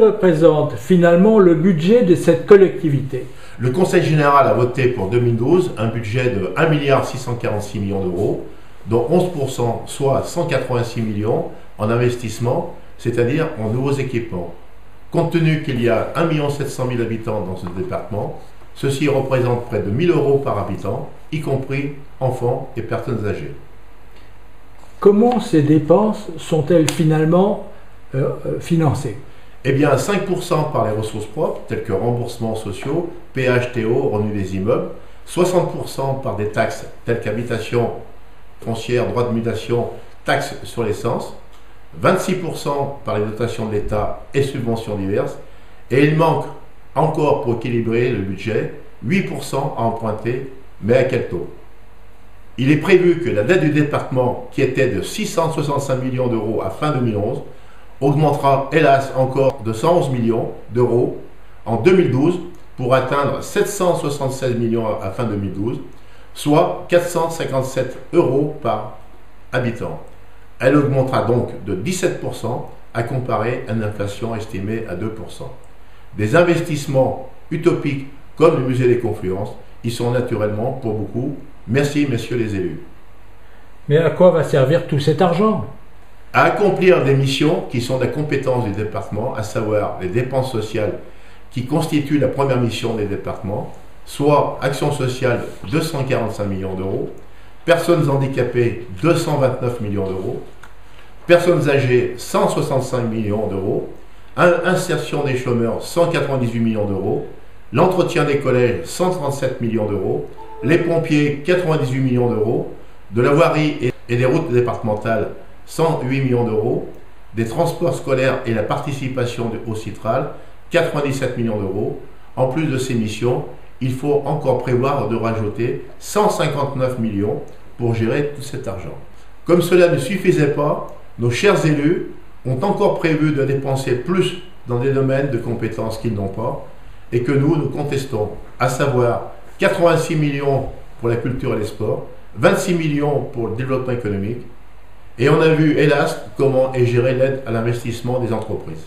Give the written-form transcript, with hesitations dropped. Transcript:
représente finalement le budget de cette collectivité? Le Conseil général a voté pour 2012 un budget de 1 646 millions d'euros, dont 11%, soit 186 millions, en investissement, c'est-à-dire en nouveaux équipements. Compte tenu qu'il y a 1 700 000 habitants dans ce département, ceci représente près de 1 000 euros par habitant, y compris enfants et personnes âgées. Comment ces dépenses sont-elles finalement financées? Eh bien, 5% par les ressources propres, telles que remboursements sociaux, péage TO, revenu des immeubles, 60% par des taxes telles qu'habitation foncière, droit de mutation, taxes sur l'essence, 26% par les dotations de l'État et subventions diverses, et il manque encore pour équilibrer le budget 8% à emprunter, mais à quel taux? Il est prévu que la dette du département, qui était de 665 millions d'euros à fin 2011, augmentera hélas encore de 111 millions d'euros en 2012 pour atteindre 776 millions à fin 2012, soit 457 euros par habitant. Elle augmentera donc de 17% à comparer à une inflation estimée à 2%. Des investissements utopiques comme le musée des Confluences y sont naturellement pour beaucoup. Merci messieurs les élus. Mais à quoi va servir tout cet argent? À accomplir des missions qui sont de la compétence du département, à savoir les dépenses sociales qui constituent la première mission des départements, soit action sociale 245 millions d'euros, personnes handicapées 229 millions d'euros, personnes âgées 165 millions d'euros, insertion des chômeurs 198 millions d'euros, l'entretien des collèges 137 millions d'euros, les pompiers 98 millions d'euros, de la voirie et des routes départementales 108 millions d'euros, des transports scolaires et la participation au Citral 97 millions d'euros. En plus de ces missions, il faut encore prévoir de rajouter 159 millions pour gérer tout cet argent. Comme cela ne suffisait pas, nos chers élus ont encore prévu de dépenser plus dans des domaines de compétences qu'ils n'ont pas et que nous contestons, à savoir 86 millions pour la culture et les sports, 26 millions pour le développement économique, et on a vu hélas comment est gérée l'aide à l'investissement des entreprises.